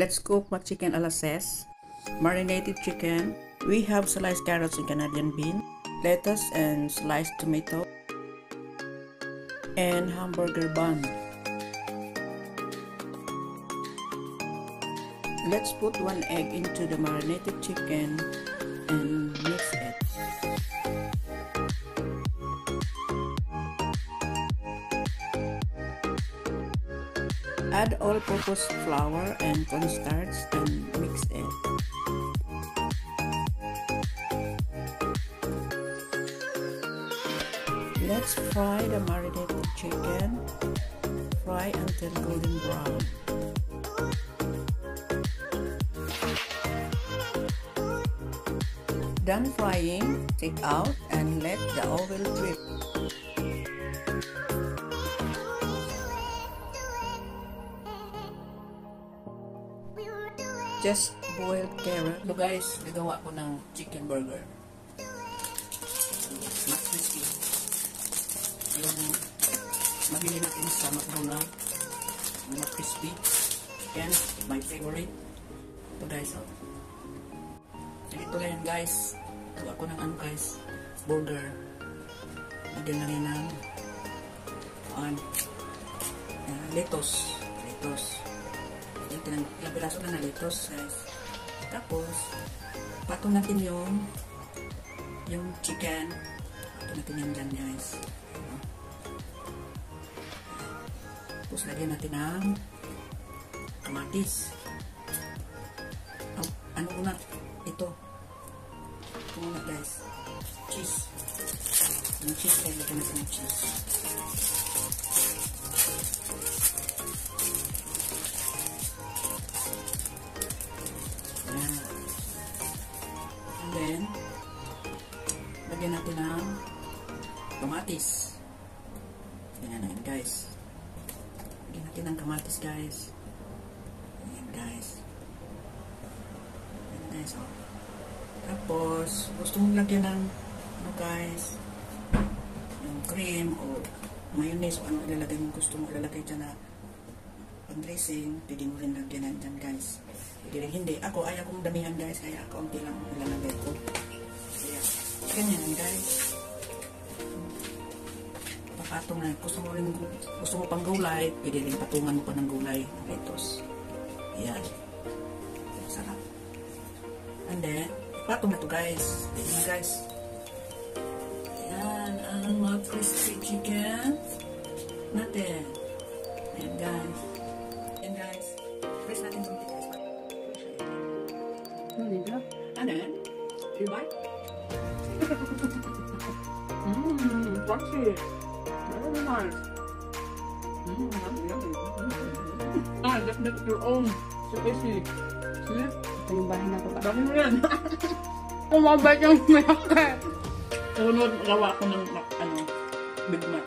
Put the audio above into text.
Let's cook chicken a la Cess. Marinated chicken. We have sliced carrots and Canadian bean, lettuce and sliced tomato, and hamburger bun. Let's put 1 egg into the marinated chicken and mix it. Add all-purpose flour and cornstarch and mix it. Let's fry the marinated chicken. Fry until golden brown. Done frying, take out and let the oil drip. Just boiled carrot. So guys, nagawa ko ng chicken burger. Not crispy. Yung mabili natin sa McDonald's. Not crispy. Again, my favorite. Ito guys, oh. Ito lang yun guys. Gawa ko ng guys, burger. Lagyan na rin ng lettuce. Ilang piraso na lettuce guys. Tapos patong natin yung chicken. Patong natin yan dyan guys. Tapos lagyan natin ng kamatis. Ano muna? Ito muna guys. Cheese. Yung cheese guys. Lagyan natin ng cheese. And then, lagyan natin ng kamatis. Ayan na guys. Lagyan natin ng kamatis guys. Ayan guys. Ayan guys. Oh. Tapos, gusto mong lagyan ng guys, yung cream o mayonnaise o ano ilalagay mo gusto mo ilalagay dyan na pang-dressing. Pwede mo rin lagyan dyan guys. Pwede rin hindi. Ako, ayaw kong damihan guys. Kaya kaunti lang ilalagay ko. Kaya, ganyan guys. Pakatong na. Gusto mo pang gulay. Pwede rin patungan mo pa ng gulay. Lettuce. Ayan. Sarap. And then, patong na to guys. Tignan na guys. Ayan. Ang mga crispy chicken natin. Ayan guys. Ayan guys. Press natin sa guys. And then, you bite? Crunchy. Very nice. Yummy. That's your own spicy. See? Ito yung bahay na ito. Dami mo yan. Kumabait yung mayaka. Sunod, gawa ko ng Big Mac.